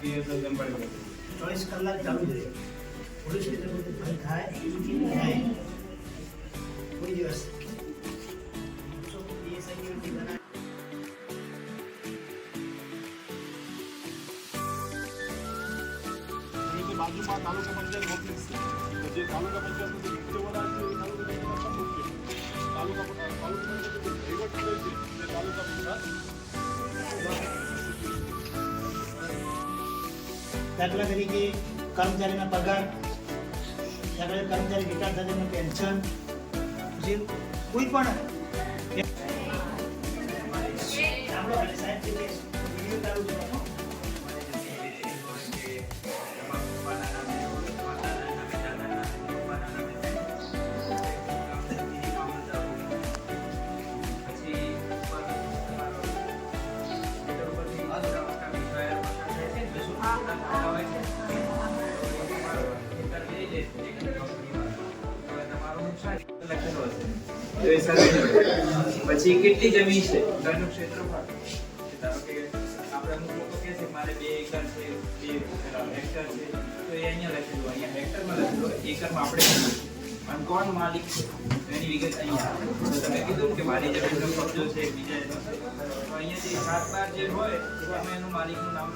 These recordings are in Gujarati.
24 કલાક ચાલુ જ રહે. પોલીસ સ્ટેશન બધું બંધ થાય નહીં. કોઈ દિવસ બાજુમાં તાલુકા પંચાયત ઓફિસ છે. જે તાલુકા પંચાયતનું મુખ્ય વડા છે એ તાલુકા પંચાયત વહીવટ કરે છે એ તાલુકા પંચાયત. દાખલા તરીકે કર્મચારીના પગાર, દાખલા કર્મચારી રિટાયર થતાનું પેન્શન, પછી કોઈ પણ પછી કેટલી જમીન છે, ઘરનું ક્ષેત્રફળ, ધારો કે આપણે અમુક લોકો કહે છે મારે 2 એકર છે, 2 હેક્ટર છે, તો એ અહીંયા લખેલું, અહીંયા હેક્ટરમાં લખેલું, એકરમાં આપણે અને કોણ માલિક છે એની વિગત અહીંયા. તો તમે કીધું કે મારી જમીનનો કબજો છે બીજા, તો અહીંયા જે 7/12 જે હોય એમાં એનું માલિકનું નામ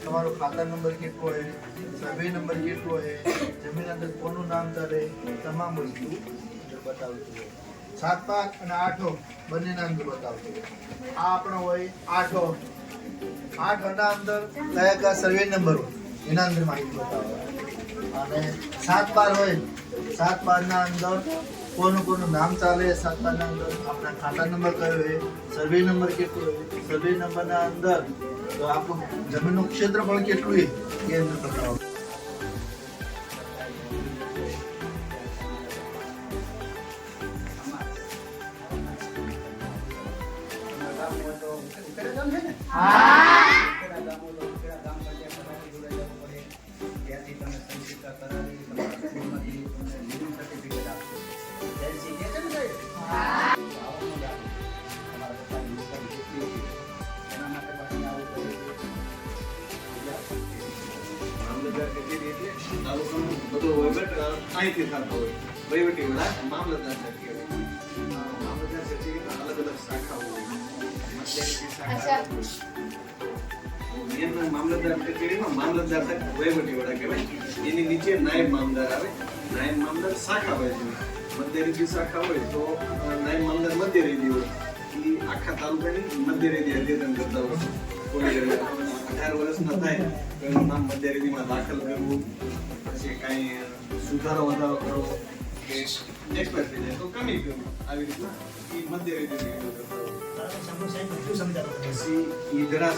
તમારો ખાતા નંબર કેટલો હોય, સર્વે નંબર કેટલો હોય, જમીન અંદર કોનું નામ ચાલે, તમામ વસ્તુ બતાવતું હોય. 7/12 અને 8 બંનેના અંદર બતાવતું હોય. આ આપણો હોય 8 આના અંદર કયા કયા સર્વે નંબર હોય એના અંદર માહિતી બતાવે. અને 7/12 હોય, 7/12 ના અંદર કોનું નામ ચાલે, 7/12 ના અંદર આપણા ખાતા નંબર કયો હોય, સર્વે નંબર કેટલો હોય, સર્વે નંબરના અંદર તો આપણું જમીનનું ક્ષેત્રફળ કેટલું હોય એ અંદર બતાવો. બધો વહીવટ અહીંથી થતો હોય. વહીવટી વડા મામલતદાર કચેરી, મામલતદાર કચેરીમાં અલગ અલગ શાખાઓ હોય. મામલતદાર કચેરીમાં મામલતદાર વહીવટી વડા કહેવાય. એની નીચે નાયબ મામલતદાર આવે. નાયબ મામલતદાર શાખા હોય છે. મધ્ય રેતી શાખા હોય તો નાયબ મામલતદાર મધ્ય રેતી હોય. એ આખા તાલુકાની મધ્ય રેતી અધ્યતન કરતા હોય. કોઈ 18 વર્ષના થાય તો એનું નામ મધ્ય રેતીમાં દાખલ કરવું, પછી કાંઈ સુધારો વધારો કરવો કે એક્સપાયર થઈ જાય તો કમી કરવું, આવી રીતના એ મધ્ય રેતી કરતા હોય. પછી ઈદરા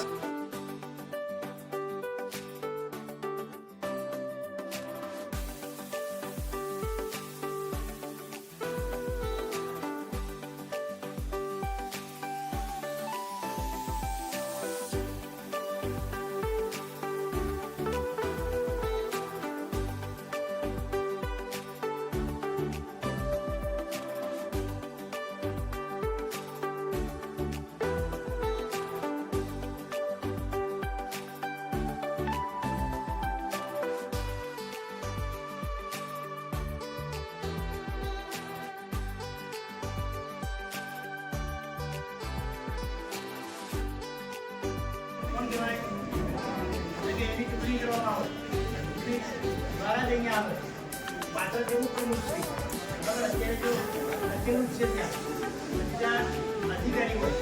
પાછળ જેવું કોનું છે, અત્યારે જો અત્યારનું છે ત્યાં અધિકારી હોય.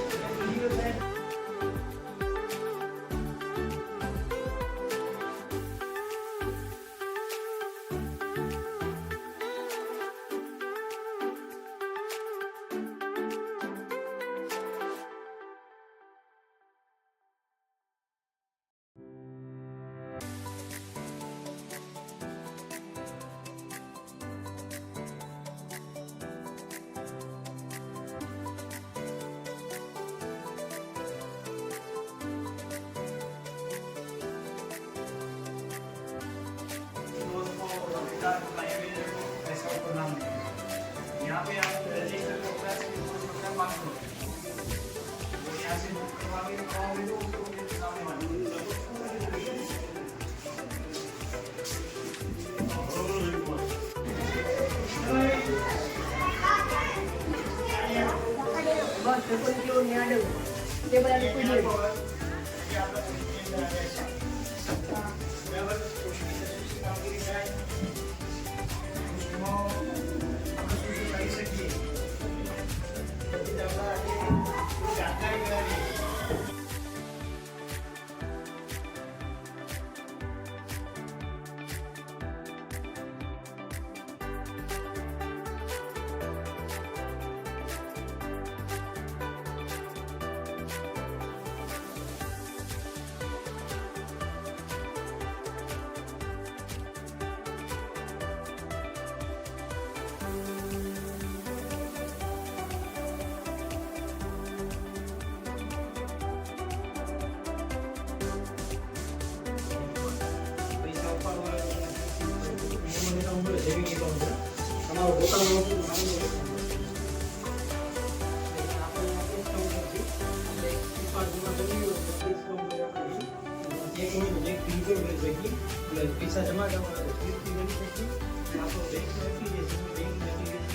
ઢક્કન જેવો ને આડે તે બધા લીકુઈ દે જે આપણા કોશિશની અંદર આવે છે. બરાબર? કોશિશની અંદર શું કામગીરી થાય? કોશિશમાં આપણે શું શું કરી શકીએ? પછી આપણે આજે થોડી જાણકારી મેળવીએ. પૈસા ઉપાડવા જેવી તમારો પોતાનો પૈસા જમા કરવાના આપણો બેંક એપ્લિકેશન બેંક એપ્લિકેશન